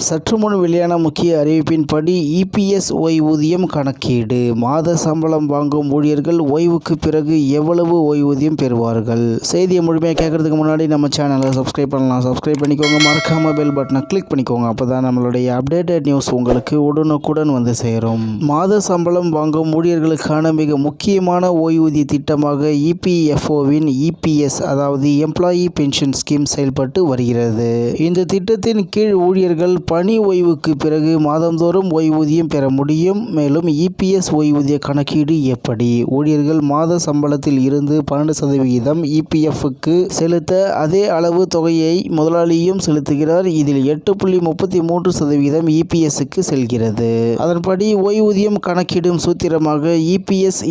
சற்று முன் வெளியான முக்கிய அறிவிப்பின்படி இபிஎஸ் ஓய்வூதியம் கணக்கீடு. மாத சம்பளம் வாங்கும் ஊழியர்கள் ஓய்வுக்கு பிறகு எவ்வளவு ஓய்வூதியம் பெறுவார்கள்? செய்தியை முழுமையாக கேட்கறதுக்கு முன்னாடி நம்ம சேனலை சப்ஸ்கிரைப் பண்ணலாம். சப்ஸ்கிரைப் பண்ணிக்கோங்க. மறக்காம பெல் பட்டனை கிளிக் பண்ணிக்கோங்க. அப்பதான் நம்மளுடைய அப்டேட்டட் நியூஸ் உங்களுக்கு உடனுக்குடன் வந்து சேரும். மாத சம்பளம் வாங்கும் ஊழியர்களுக்கான மிக முக்கியமான ஓய்வூதிய திட்டமாக இபிஎஃப்ஓவின் இபிஎஸ் அதாவது எம்ப்ளாயி பென்ஷன் ஸ்கீம் செயல்பட்டு வருகிறது. இந்த திட்டத்தின் கீழ் ஊழியர்கள் பணி ஓய்வுக்கு பிறகு மாதந்தோறும் ஓய்வூதியம் பெற முடியும். மேலும் இபிஎஸ் ஓய்வூதிய கணக்கீடு எப்படி? ஊழியர்கள் மாத சம்பளத்தில் இருந்து 12% இபிஎஃப்க்கு செலுத்த அதே அளவு தொகையை முதலாளியும் செலுத்துகிறார். இதில் 8.33% இபிஎஸ்க்கு செல்கிறது. அதன்படி ஓய்வூதியம் கணக்கிடும் சூத்திரமாக இபிஎஸ்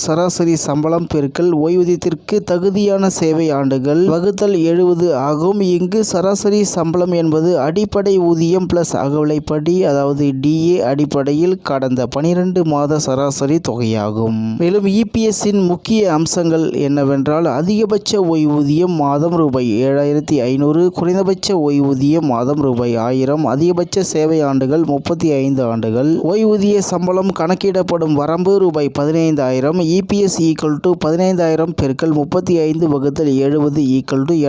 சராசரி சம்பளம் பெருக்கல் ஓய்வூதியத்திற்கு தகுதியான சேவை ஆண்டுகள் வகுத்தல் 70 ஆகும். இங்கு சராசரி சம்பளம் என்பது அடிப்படை ஊதியம் பிளஸ் அகவிலைப்படி அதாவது டிஏ அடிப்படையில் கடந்த 12 மாத சராசரி தொகையாகும். மேலும் இபிஎஸ்ஸின் முக்கிய அம்சங்கள் என்னவென்றால் அதிகபட்ச ஓய்வூதியம் மாதம் ரூபாய் 7,500, குறைந்தபட்ச ஓய்வூதியம் மாதம் ரூபாய் 1000, அதிகபட்ச சேவை ஆண்டுகள் 35 ஆண்டுகள், ஓய்வூதிய சம்பளம் கணக்கிடப்படும் வரம்பு ரூபாய் 15,000, இபிஎஸ் 15,000 பெருக்கல் 35 வகுத்தல் 70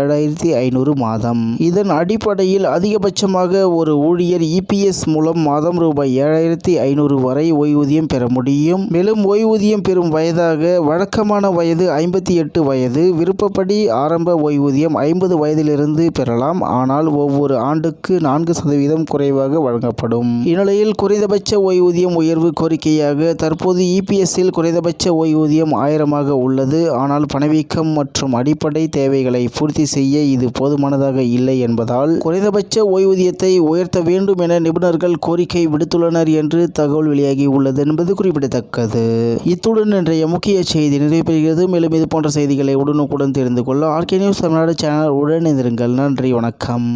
7,500 மாதம். இதன் அடிப்படையில் அதிகபட்சமாக ஒரு ஊழியர் இபிஎஸ் மூலம் மாதம் ரூபாய் 7,500 வரை ஓய்வூதியம் பெற முடியும். மேலும் ஓய்வூதியம் பெறும் வயதாக வழக்கமான வயது 58 வயது. விருப்பப்படி ஆரம்ப ஓய்வூதியம் 50 வயதிலிருந்து பெறலாம். ஆனால் ஒவ்வொரு ஆண்டுக்கு 4% குறைவாக வழங்கப்படும். இந்நிலையில் குறைந்தபட்ச ஓய்வூதியம் உயர்வு கோரிக்கையாக தற்போது இபிஎஸ்ஸில் குறைந்தபட்ச ஓய்வூதியம் 1000 உள்ளது. ஆனால் பணவீக்கம் மற்றும் அடிப்படை தேவைகளை பூர்த்தி செய்ய இது போதுமானதாக இல்லை என்பதால் குறைந்தபட்ச ஓய்வூதியத்தை உயர்த்த வேண்டும் என நிபுணர்கள் கோரிக்கை விடுத்துள்ளனர் என்று தகவல் வெளியாகி உள்ளது என்பது குறிப்பிடத்தக்கது. இத்துடன் இன்றைய முக்கிய செய்தி நிறைவு பெறுகிறது. மேலும் இது போன்ற செய்திகளை உடனுக்குடன் தெரிந்து கொள்ள ஆர்கே நியூஸ் தமிழ்நாடு சேனல் உடன் இணைந்திருங்கள். நன்றி, வணக்கம்.